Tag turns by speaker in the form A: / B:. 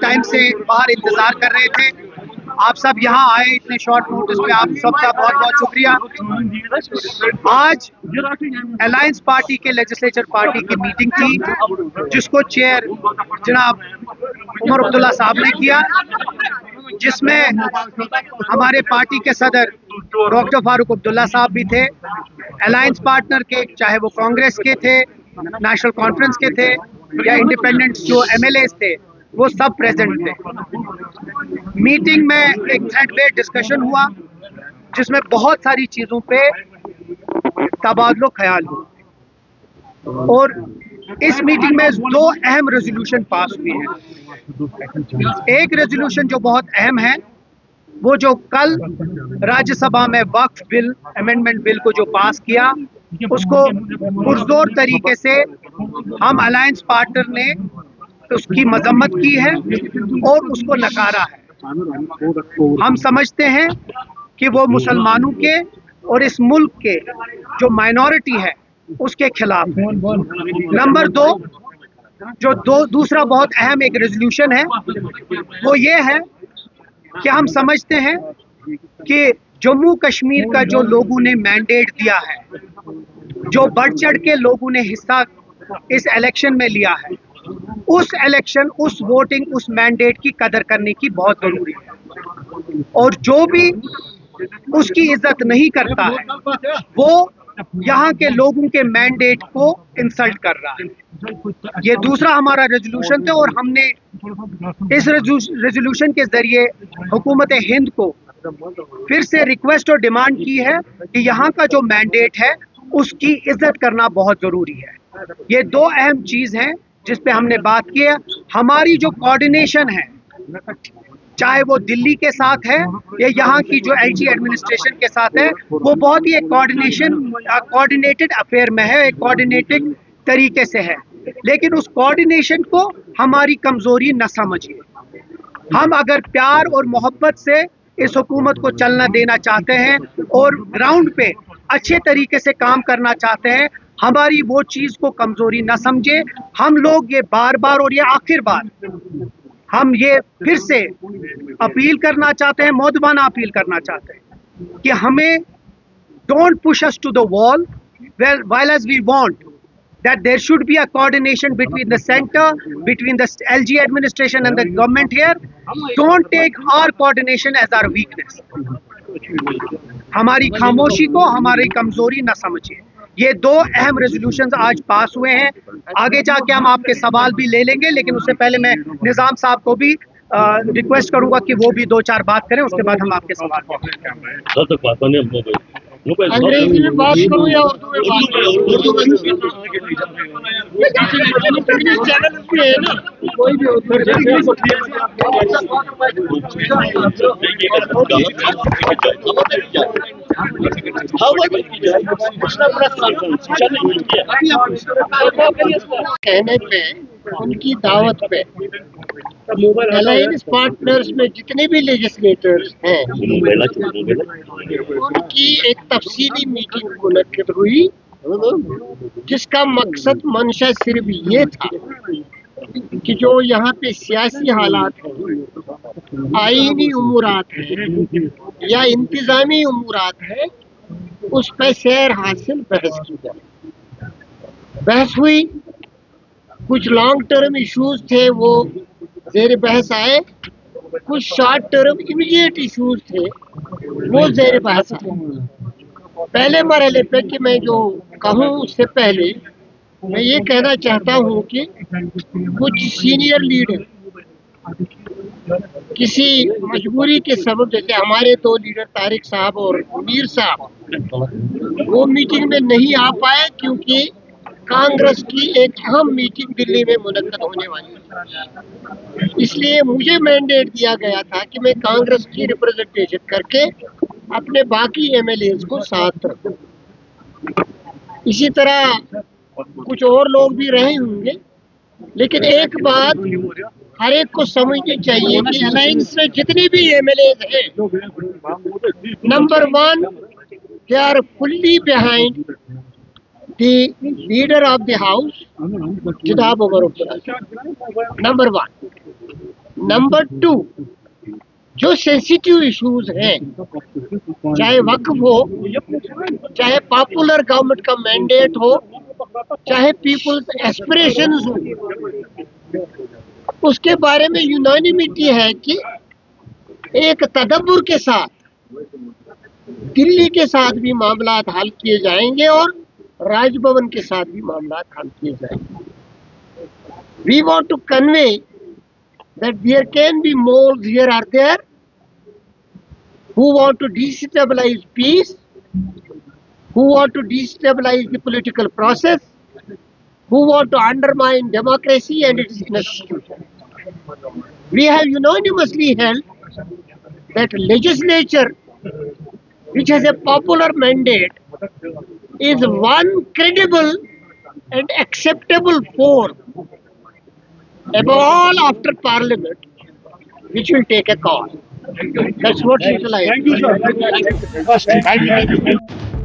A: Time से बाहर इंतजार कर रहे थे। आप सब यहाँ आए इतने शॉर्ट नोटिस पे, आप सबका बहुत बहुत शुक्रिया। आज अलायंस पार्टी के लेजिस्लेचर पार्टी की मीटिंग थी, जिसको चेयर जनाब उमर अब्दुल्ला साहब ने किया, जिसमें हमारे पार्टी के सदर डॉक्टर फारूक अब्दुल्ला साहब भी थे, अलायंस पार्टनर के, चाहे वो कांग्रेस के थे, नेशनल कॉन्फ्रेंस के थे या इंडिपेंडेंट्स जो एमएलएस थे, वो सब प्रेजेंट थे। मीटिंग में एक थ्रेड बेस्ड डिस्कशन हुआ, जिसमें बहुत सारी चीजों पे तबादलो ख्याल हुआ और इस मीटिंग में दो अहम रेजोल्यूशन पास हुए हैं। एक रेजोल्यूशन जो बहुत अहम है, वो जो कल राज्यसभा में वक्फ बिल अमेंडमेंट बिल को जो पास किया, उसको पुरजोर तरीके से हम अलायंस पार्टनर ने उसकी मजम्मत की है और उसको नकारा है। हम समझते हैं कि वो मुसलमानों के और इस मुल्क के जो माइनॉरिटी है उसके खिलाफ है। नंबर दो, दूसरा बहुत अहम एक रेजोल्यूशन है, वो ये है कि हम समझते हैं कि जम्मू कश्मीर का जो लोगों ने मैंडेट दिया है, जो बढ़ चढ़ के लोगों ने हिस्सा इस इलेक्शन में लिया है, उस इलेक्शन, उस वोटिंग, उस मैंडेट की कदर करने की बहुत जरूरी है। और जो भी उसकी इज्जत नहीं करता है, वो यहाँ के लोगों के मैंडेट को इंसल्ट कर रहा है। ये दूसरा हमारा रेजोल्यूशन था और हमने इस रेजोल्यूशन के जरिए हुकूमत हिंद को फिर से रिक्वेस्ट और डिमांड की है कि यहाँ का जो मैंडेट है उसकी इज्जत करना बहुत जरूरी है। ये दो अहम चीज हैं जिस पे हमने बात की है। हमारी जो कोऑर्डिनेशन है, चाहे वो दिल्ली के साथ है या यहाँ की जो एलजी एडमिनिस्ट्रेशन के साथ है, वो बहुत ही एक कोऑर्डिनेटेड अफेयर में है, एक कोऑर्डिनेटेड तरीके से है। लेकिन उस कोऑर्डिनेशन को हमारी कमजोरी न समझिए। हम अगर प्यार और मोहब्बत से इस हुकूमत को चलना देना चाहते हैं और ग्राउंड पे अच्छे तरीके से काम करना चाहते हैं, हमारी वो चीज को कमजोरी न समझे। हम लोग ये बार बार और ये आखिर बार हम ये फिर से अपील करना चाहते हैं, मौदबाना अपील करना चाहते हैं कि हमें don't push us to the wall while as we want that there should be a coordination between the center, between the LG administration and the government here. Don't take our coordination as our weakness. हमारी खामोशी को हमारी कमजोरी न समझिए। ये दो अहम रेजोल्यूशंस आज पास हुए हैं। आगे जाके हम आपके सवाल भी ले लेंगे, लेकिन उससे पहले मैं निजाम साहब को भी रिक्वेस्ट करूंगा कि वो भी दो चार बात करें, उसके बाद हम आपके सवाल
B: अंग्रेजी में बात करूं या उर्दू में बात करूं? चैनल भी है ना, कोई भी कहने पे, उनकी दावत पे अलायंस पार्टनर्स में जितने भी लेजिस्लेटर्स हैं, उनकी एक तफसीली मीटिंग मुनक्किद हुई, जिसका मकसद मंशा सिर्फ ये था कि जो यहाँ पे सियासी हालात हैं, आईनी उमूरात हैं या इंतजामी उमूरात हैं, उस पर सैर हासिल बहस की जाए। बहस हुई, कुछ लॉन्ग टर्म इश्यूज थे वो ज़ेर बहस आए, कुछ शॉर्ट टर्म इमीडिएट इश्यूज थे वो ज़ेर बहस आए। पहले मरहले पे कि मैं जो कहूँ उससे पहले मैं ये कहना चाहता हूँ कि कुछ सीनियर लीडर किसी मजबूरी के सबब, जैसे हमारे दो लीडर तारिक साहब और मीर साहब, वो मीटिंग में नहीं आ पाए क्योंकि कांग्रेस की एक अहम मीटिंग दिल्ली में मुनक्कद होने वाली है। इसलिए मुझे मैंडेट दिया गया था कि मैं कांग्रेस की रिप्रेजेंटेशन करके अपने बाकी एमएलएज को साथ रखूं। इसी तरह कुछ और लोग भी रहे होंगे, लेकिन एक बात हर एक को समझनी चाहिए कि अलायंस में जितने भी एमएलएज हैं, number one, they are fully behind the leader of the house, Jidab Umar Abdullah. Number one. Number 2, जो सेंसिटिव इश्यूज हैं, चाहे वक्फ हो, चाहे पॉपुलर गवर्नमेंट का मैंडेट हो, चाहे पीपल्स एस्पिरेशंस हो, उसके बारे में यूनानिमिटी है कि एक तदब्बुर के साथ दिल्ली के साथ भी मामला हल किए जाएंगे और राजभवन के साथ भी मामला हल किए जाएंगे। We want to convey that there can be moles here or there who want to destabilize peace, who want to destabilize the political process, who want to undermine democracy and its institutions. We have unanimously held that legislature, which has a popular mandate, is one credible and acceptable form above all after parliament, which will take a call. That's what it is like.
C: Thank you, sir. Thank you.